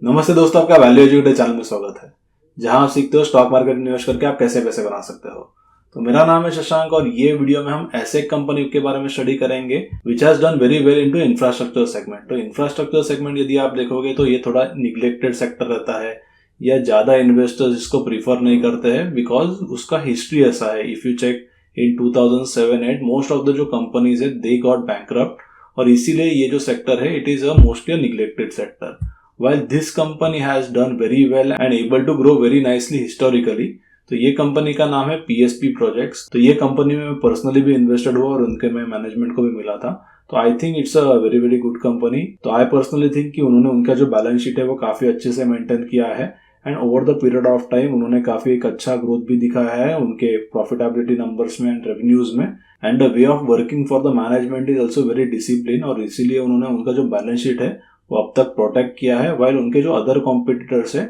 नमस्ते दोस्तों, आपका वैल्यू एजुकेटर चैनल में स्वागत है, जहां आप सीखते हो स्टॉक मार्केट में निवेश करके आप कैसे पैसे बना सकते हो। तो मेरा नाम है शशांक और ये वीडियो में हम ऐसे कंपनी के बारे में स्टडी करेंगे which has done very well into infrastructure segment. तो इंफ्रास्ट्रक्चर सेगमेंट यदि आप देखोगे तो ये थोड़ा निग्लेक्टेड सेक्टर रहता है या ज्यादा इन्वेस्टर्स इसको प्रीफर नहीं करते हैं बिकॉज उसका हिस्ट्री ऐसा है। If you check in 2007-8 most of the जो कंपनीज है दे गॉट बैंकरप्ट और इसीलिए ये जो सेक्टर है it is a mostly neglected sector. While this company has done very well and able to grow very nicely historically, तो ये company का नाम है PSP प्रोजेक्ट्स। तो ये कंपनी में मैं पर्सनली भी इन्वेस्टेड हुआ और उनके मैं मैनेजमेंट को भी मिला था। तो I think it's a very very good company. तो आई पर्सनली थिंक कि उन्होंने उनका जो बैलेंस शीट है वो काफी अच्छे से मेंटेन किया है and over the period of time उन्होंने काफी एक अच्छा ग्रोथ भी दिखाया है उनके प्रॉफिटेबिलिटी नंबर्स में एंड रेवेन्यूज में। And the way of working for the management is also very discipline और इसीलिए उन्होंने उनका जो बैलेंस शीट है वो अब तक प्रोटेक्ट किया है। वाइल उनके जो अदर कॉम्पिटिटर्स है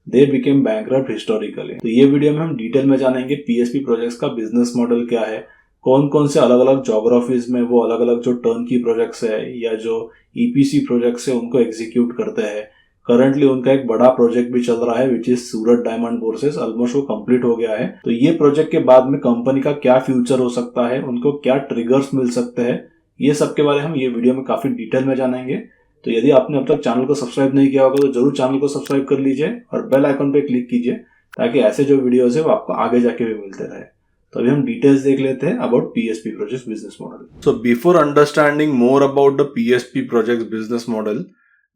दे बिकेम बैंकरप्ट हिस्टोरिकली। तो ये वीडियो में हम डिटेल में जानेंगे पीएसपी प्रोजेक्ट्स का बिजनेस मॉडल क्या है, कौन कौन से अलग अलग जोग्राफीज में वो अलग अलग जो टर्न की प्रोजेक्ट्स है या जो ईपीसी प्रोजेक्ट्स है उनको एग्जीक्यूट करते हैं। करंटली उनका एक बड़ा प्रोजेक्ट भी चल रहा है which is Surat diamond बोर्सेस, almost वो कंप्लीट हो गया है। तो ये प्रोजेक्ट के बाद में कंपनी का क्या फ्यूचर हो सकता है, उनको क्या ट्रिगर्स मिल सकते हैं, ये सब के बारे में हम ये वीडियो में काफी डिटेल में जानेंगे। तो यदि आपने अब तक चैनल को सब्सक्राइब नहीं किया होगा तो जरूर चैनल को सब्सक्राइब कर लीजिए और बेल आइकन पे क्लिक कीजिए ताकि ऐसे जो वीडियोस है वो आपको आगे जाके भी मिलते रहे। तो अभी हम डिटेल्स देख लेते हैं about PSP projects business model. So before understanding more about the PSP projects business model,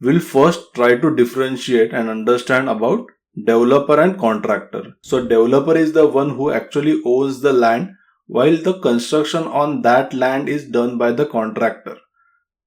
we'll first try to differentiate and understand about developer and contractor. So developer is the one who actually owns the land while the construction on that land is done by the contractor.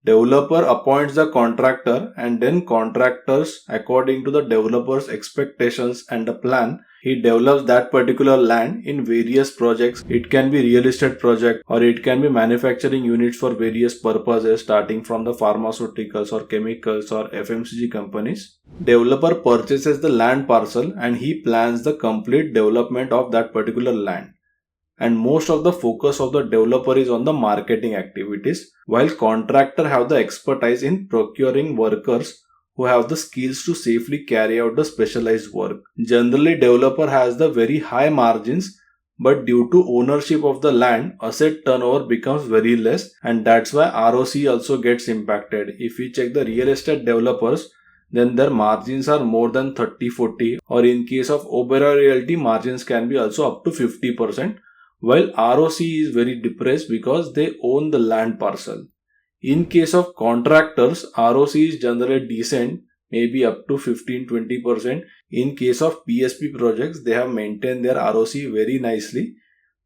Developer appoints the contractor and then contractors according to the developer's expectations and the plan. He develops that particular land in various projects. It can be real estate project or it can be manufacturing units for various purposes starting from the pharmaceuticals or chemicals or FMCG companies. Developer purchases the land parcel and he plans the complete development of that particular land. And most of the focus of the developer is on the marketing activities, while contractor have the expertise in procuring workers who have the skills to safely carry out the specialized work. Generally, developer has the very high margins, but due to ownership of the land, asset turnover becomes very less and that's why ROC also gets impacted. If we check the real estate developers, then their margins are more than 30-40 or in case of Oberoi Realty, margins can be also up to 50%. While ROC is very depressed because they own the land parcel. In case of contractors, ROC is generally decent, maybe up to 15-20%. In case of PSP projects, they have maintained their ROC very nicely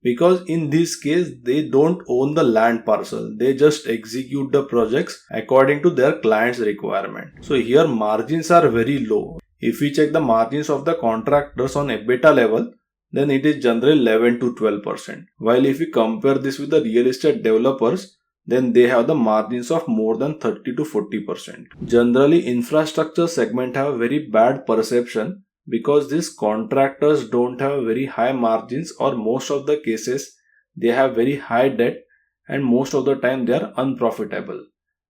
because in this case, they don't own the land parcel. They just execute the projects according to their client's requirement. So here margins are very low. If we check the margins of the contractors on EBITDA level, then it is generally 11-12%. While if we compare this with the real estate developers, then they have the margins of more than 30-40%. Generally, infrastructure segment have very bad perception because these contractors don't have very high margins or most of the cases they have very high debt and most of the time they are unprofitable.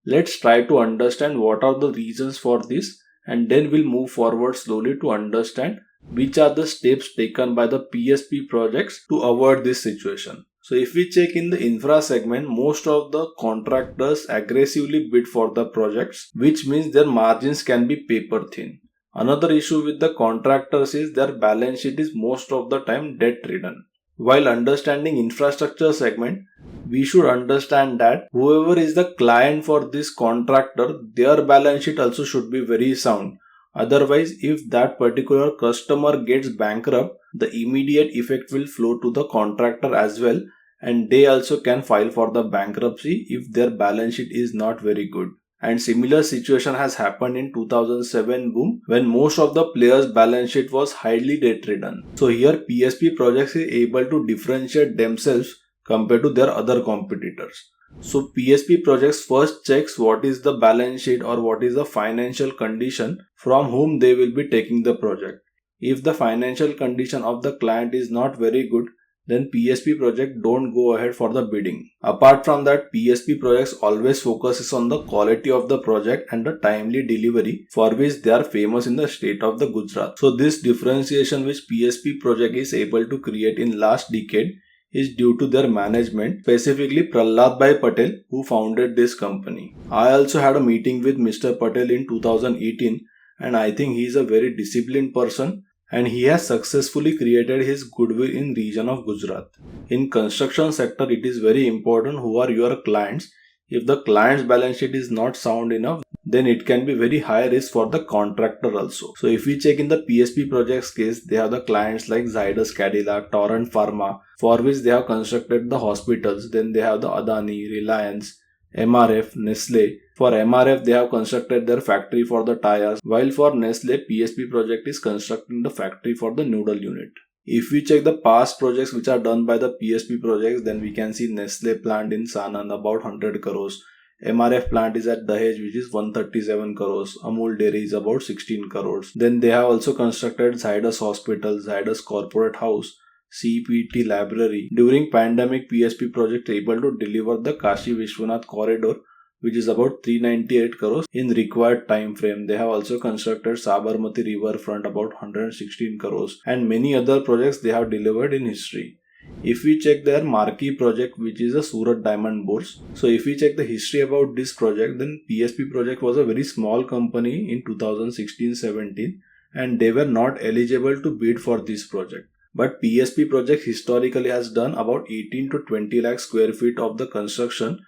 Let's try to understand what are the reasons for this and then we'll move forward slowly to understand which are the steps taken by the PSP projects to avoid this situation. So if we check in the infra segment, most of the contractors aggressively bid for the projects, which means their margins can be paper thin. Another issue with the contractors is their balance sheet is most of the time debt ridden. While understanding infrastructure segment, we should understand that whoever is the client for this contractor, their balance sheet also should be very sound. Otherwise, if that particular customer gets bankrupt, the immediate effect will flow to the contractor as well and they also can file for the bankruptcy if their balance sheet is not very good. And similar situation has happened in 2007 boom when most of the players' balance sheet was highly debt ridden. So here PSP projects is able to differentiate themselves compared to their other competitors. So PSP projects first checks what is the balance sheet or what is the financial condition from whom they will be taking the project. If the financial condition of the client is not very good, then PSP project don't go ahead for the bidding. Apart from that, PSP projects always focuses on the quality of the project and the timely delivery, for which they are famous in the state of the Gujarat. So this differentiation which PSP project is able to create in last decade is due to their management, specifically Prahlad Bhai Patel, who founded this company. I also had a meeting with Mr. Patel in 2018, and I think he is a very disciplined person and he has successfully created his goodwill in region of Gujarat. In construction sector, it is very important who are your clients. If the client's balance sheet is not sound enough, then it can be very high risk for the contractor also. So if we check in the PSP projects case, they have the clients like Zydus Cadila, Torrent Pharma, for which they have constructed the hospitals. Then they have the Adani, Reliance, MRF, Nestle. For MRF, they have constructed their factory for the tires, while for Nestle, PSP project is constructing the factory for the noodle unit. If we check the past projects which are done by the PSP projects, then we can see Nestle plant in Sanand about 100 crores. MRF plant is at Dahej, which is 137 crores. Amul Dairy is about 16 crores. Then they have also constructed Zydus Hospital, Zydus Corporate House, CPT Library. During pandemic, PSP project able to deliver the Kashi Vishwanath corridor, which is about 398 crores in required time frame. They have also constructed Sabarmati riverfront about 116 crores and many other projects they have delivered in history. If we check their marquee project, which is a Surat Diamond Bourse. So if we check the history about this project, then PSP project was a very small company in 2016-17 and they were not eligible to bid for this project. But PSP project historically has done about 18 to 20 lakh square feet of the construction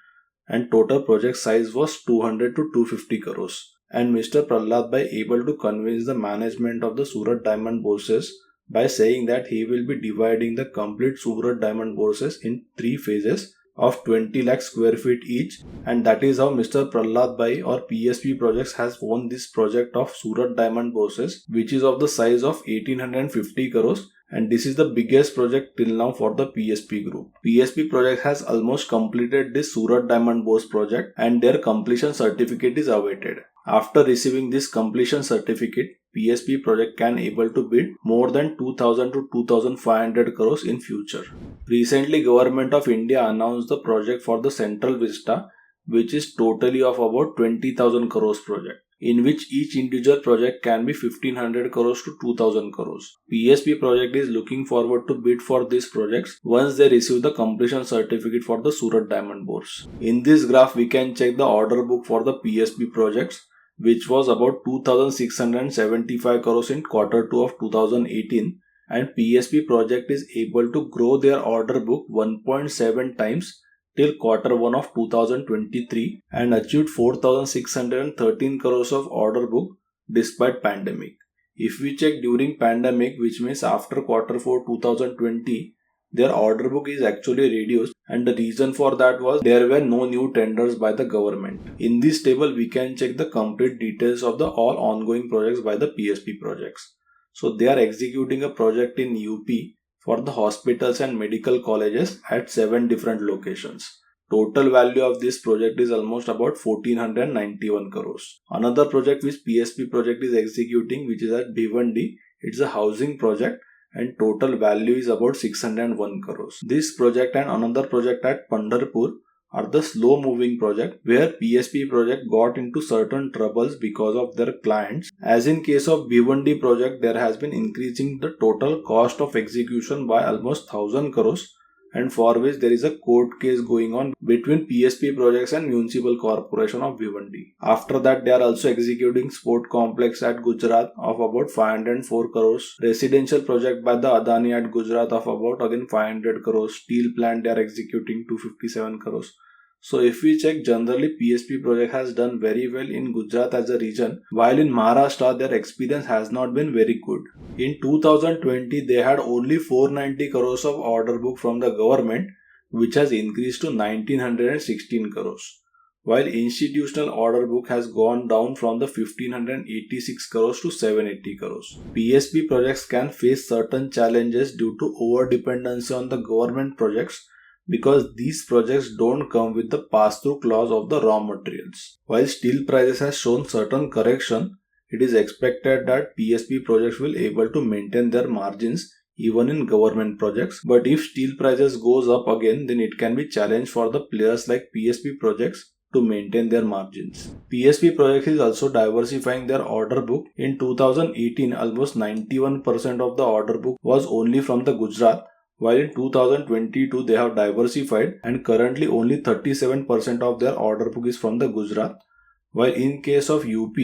and total project size was 200 to 250 crores. And Mr. Prahlad Bhai able to convince the management of the Surat Diamond Bourses by saying that he will be dividing the complete Surat Diamond Bourses in 3 phases of 20 lakh square feet each, and that is how Mr. Prahlad Bhai or PSP Projects has won this project of Surat Diamond Bourses, which is of the size of 1850 crores. And this is the biggest project till now for the PSP group. PSP project has almost completed this Surat Diamond Bourse project and their completion certificate is awaited. After receiving this completion certificate, PSP project can able to bid more than 2000 to 2500 crores in future. Recently, Government of India announced the project for the Central Vista, which is totally of about 20,000 crores project, in which each individual project can be 1500 crores to 2000 crores. PSP project is looking forward to bid for these projects once they receive the completion certificate for the Surat Diamond Bourse. In this graph, we can check the order book for the PSP projects, which was about 2675 crores in Q2 of 2018, and PSP project is able to grow their order book 1.7 times till Q1 of 2023 and achieved 4613 crores of order book despite pandemic. If we check during pandemic, which means after Q4 2020, their order book is actually reduced, and the reason for that was there were no new tenders by the government. In this table, we can check the complete details of the all ongoing projects by the PSP projects. So they are executing a project in UP for the hospitals and medical colleges at 7 different locations. Total value of this project is almost about 1491 crores. Another project which PSP project is executing, which is at Bhiwandi, it's a housing project and total value is about 601 crores. This project and another project at Pandharpur are the slow moving project where PSP project got into certain troubles because of their clients. As in case of Bhiwandi project, there has been increasing the total cost of execution by almost 1000 crores, and for which there is a court case going on between PSP projects and Municipal Corporation of Bhiwandi. After that, they are also executing sport complex at Gujarat of about 504 crores, residential project by the Adani at Gujarat of about again 500 crores, steel plant they are executing 257 crores. So if we check, generally PSP project has done very well in Gujarat as a region, while in Maharashtra their experience has not been very good. In 2020 they had only 490 crores of order book from the government, which has increased to 1916 crores. While institutional order book has gone down from the 1586 crores to 780 crores. PSP projects can face certain challenges due to over dependency on the government projects, because these projects don't come with the pass-through clause of the raw materials. While steel prices has shown certain correction, it is expected that PSP projects will able to maintain their margins even in government projects. But if steel prices goes up again, then it can be challenge for the players like PSP projects to maintain their margins. PSP Projects is also diversifying their order book. In 2018, almost 91% of the order book was only from the Gujarat, while in 2022 they have diversified and currently only 37% of their order book is from the Gujarat, while in case of UP,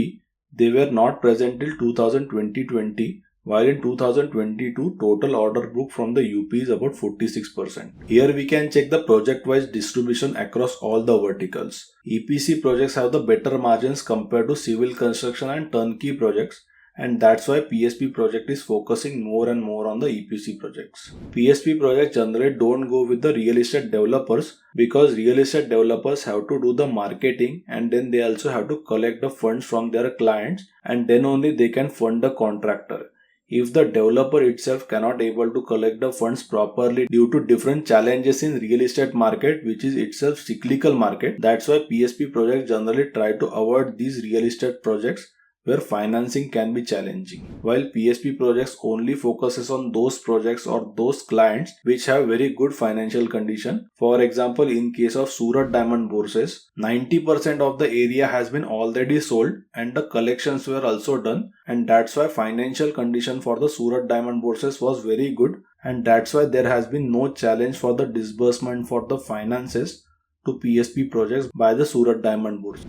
they were not present till 2020, while in 2022 total order book from the UP is about 46%. Here we can check the project-wise distribution across all the verticals. EPC projects have the better margins compared to civil construction and turnkey projects, and that's why PSP project is focusing more and more on the EPC projects. PSP projects generally don't go with the real estate developers because real estate developers have to do the marketing and then they also have to collect the funds from their clients and then only they can fund the contractor. If the developer itself cannot able to collect the funds properly due to different challenges in real estate market, which is itself cyclical market, that's why PSP projects generally try to avoid these real estate projects where financing can be challenging, while PSP projects only focuses on those projects or those clients which have very good financial condition. For example, in case of Surat Diamond Bourses, 90% of the area has been already sold and the collections were also done, and that's why financial condition for the Surat Diamond Bourses was very good, and that's why there has been no challenge for the disbursement for the finances to PSP projects by the Surat Diamond Bourse.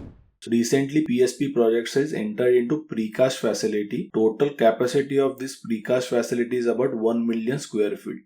Recently, PSP projects has entered into precast facility. Total capacity of this precast facility is about 1 million square feet.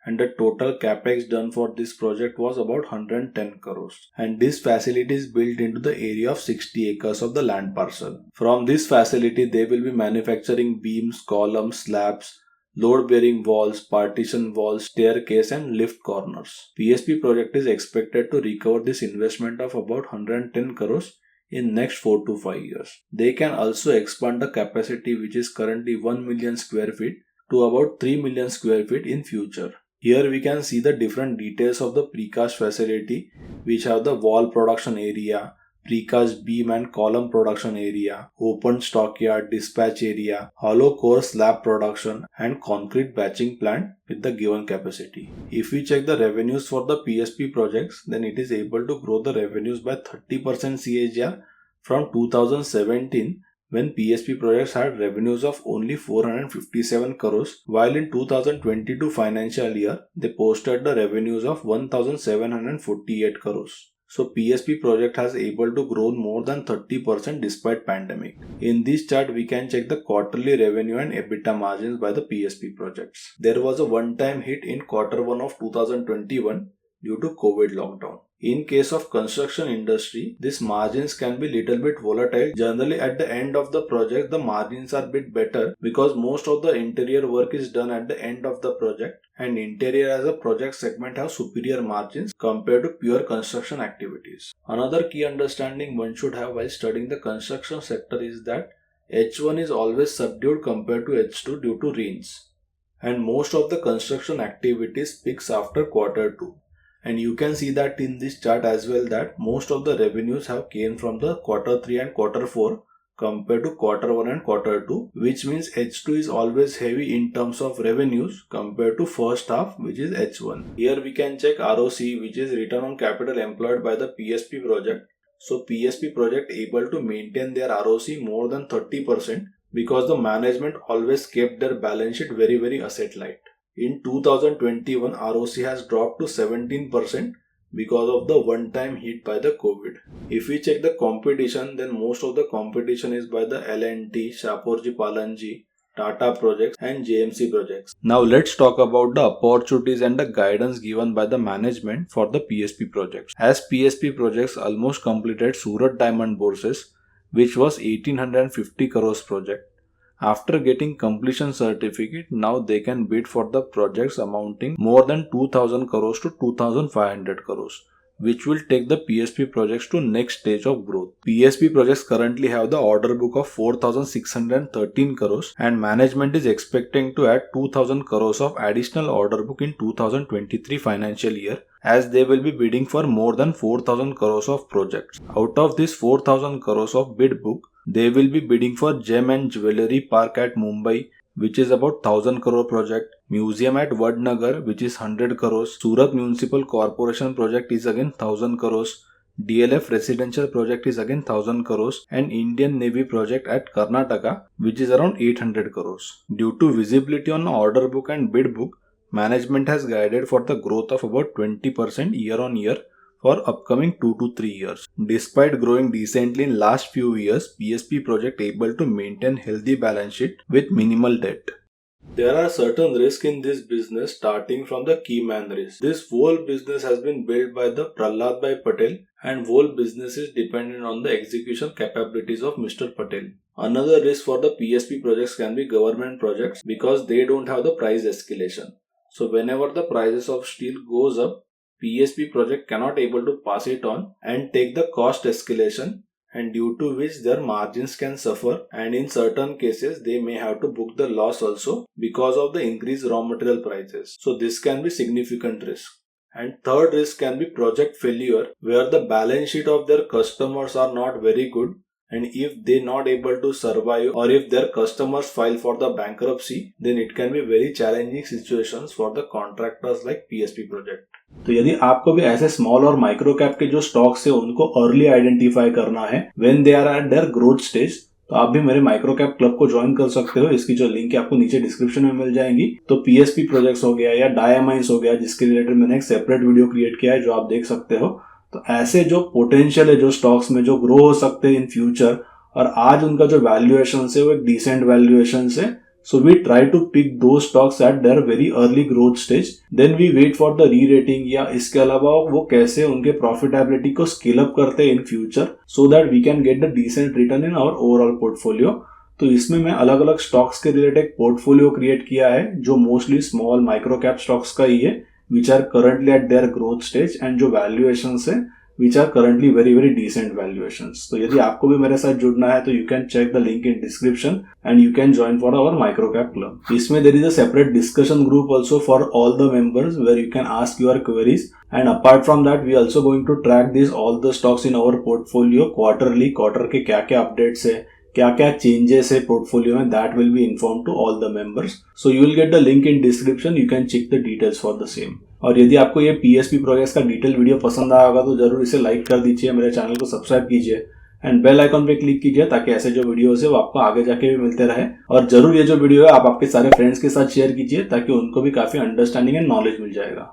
And the total capex done for this project was about 110 crores. And this facility is built into the area of 60 acres of the land parcel. From this facility, they will be manufacturing beams, columns, slabs, load-bearing walls, partition walls, staircase and lift corners. PSP project is expected to recover this investment of about 110 crores in next 4 to 5 years. They can also expand the capacity which is currently 1 million square feet to about 3 million square feet in future. Here we can see the different details of the precast facility which have the wall production area, precast beam and column production area, open stockyard, dispatch area, hollow core slab production and concrete batching plant with the given capacity. If we check the revenues for the PSP projects, then it is able to grow the revenues by 30% CAGR from 2017 when PSP projects had revenues of only 457 crores, while in 2022 financial year they posted the revenues of 1748 crores. So PSP project has able to grow more than 30% despite pandemic. In this chart, we can check the quarterly revenue and EBITDA margins by the PSP projects. There was a one-time hit in Q1 of 2021 due to COVID lockdown. In case of construction industry, these margins can be little bit volatile. Generally at the end of the project, the margins are bit better because most of the interior work is done at the end of the project, and interior as a project segment have superior margins compared to pure construction activities. Another key understanding one should have while studying the construction sector is that H1 is always subdued compared to H2 due to rains, and most of the construction activities picks after Q2. And you can see that in this chart as well that most of the revenues have came from the Q3 and Q4 compared to Q1 and Q2, which means H2 is always heavy in terms of revenues compared to first half, which is H1. Here we can check ROC, which is return on capital employed by the PSP project. So PSP project able to maintain their ROC more than 30% because the management always kept their balance sheet very asset light. In 2021, ROC has dropped to 17% because of the one-time hit by the COVID. If we check the competition, then most of the competition is by the L&T, Shapoorji Pallonji, Tata projects and JMC projects. Now let's talk about the opportunities and the guidance given by the management for the PSP projects. As PSP projects almost completed Surat Diamond Bourses, which was 1850 crores project. After getting completion certificate, now they can bid for the projects amounting more than 2000 crores to 2500 crores, which will take the PSP projects to next stage of growth. PSP projects currently have the order book of 4613 crores and management is expecting to add 2000 crores of additional order book in 2023 financial year, as they will be bidding for more than 4000 crores of projects. Out of this 4000 crores of bid book, they will be bidding for Gem and Jewellery Park at Mumbai, which is about 1000 crore project. Museum at Vadnagar, which is 100 crores. Surat Municipal Corporation project is again 1000 crores. DLF residential project is again 1000 crores, and Indian Navy project at Karnataka, which is around 800 crores. Due to visibility on order book and bid book, management has guided for the growth of about 20% year on year for upcoming 2 to 3 years. Despite growing decently in last few years, PSP project able to maintain healthy balance sheet with minimal debt. There are certain risks in this business, starting from the key man risk. This whole business has been built by the Prahlad Bhai Patel, and whole business is dependent on the execution capabilities of Mr. Patel. Another risk for the PSP projects can be government projects, because they don't have the price escalation. So whenever the prices of steel goes up, PSP project cannot able to pass it on and take the cost escalation, and due to which their margins can suffer, and in certain cases they may have to book the loss also because of the increased raw material prices. So this can be significant risk. And third risk can be project failure, where the balance sheet of their customers are not very good, and if they not able to survive, or if their customers file for the bankruptcy, then it can be very challenging situations for the contractors like PSP project. तो यदि आपको भी ऐसे small और micro cap के जो stocks है उनको अर्ली आइडेंटिफाई करना है when they are at their growth stage, तो आप भी मेरे माइक्रो कैप क्लब को ज्वाइन कर सकते हो। इसकी जो लिंक है आपको नीचे डिस्क्रिप्शन में मिल जाएंगी। तो पीएसपी प्रोजेक्ट्स हो गया या डायमाइंस हो गया, जिसके रिलेटेड मैंने एक सेपरेट वीडियो क्रिएट किया है जो आप देख सकते हो। तो ऐसे जो पोटेंशियल है जो स्टॉक्स में जो ग्रो हो सकते हैं इन फ्यूचर, और आज उनका जो वैल्यूएशन है वो एक डिसेंट वैल्यूएशन है। So we try to pick those stocks at their very early growth stage. Then we wait for the re-rating, या इसके अलावा वो कैसे उनके profitability को scale up करते हैं in future, so that we can get the decent return in our overall portfolio. तो इसमें मैं अलग अलग स्टॉक्स के रिलेटेड एक पोर्टफोलियो क्रिएट किया है जो mostly small micro cap stocks का ही है, which are currently at their growth stage, and जो वैल्यूएशंस है which are currently very very decent valuations. तो यदि आपको भी मेरे साथ जुड़ना है तो you can check the link in description and you can join for our microcap club. इसमें there is a separate discussion group also for all the members where you can ask your queries, and apart from that we also going to track these all the stocks in our portfolio quarterly. Quarter के क्या क्या updates है, क्या क्या changes है portfolio में, that will be inform to all the members. So you will get the link in description, you can check the details for the same. और यदि आपको ये पीएसपी प्रोजेक्ट्स का डिटेल वीडियो पसंद आया होगा तो जरूर इसे लाइक कर दीजिए, मेरे चैनल को सब्सक्राइब कीजिए एंड बेल आइकॉन पे क्लिक कीजिए ताकि ऐसे जो वीडियोस है वो आपको आगे जाके भी मिलते रहे. और जरूर ये जो वीडियो है आप आपके सारे फ्रेंड्स के साथ शेयर कीजिए ताकि उनको भी काफी अंडरस्टैंडिंग एंड नॉलेज मिल जाएगा.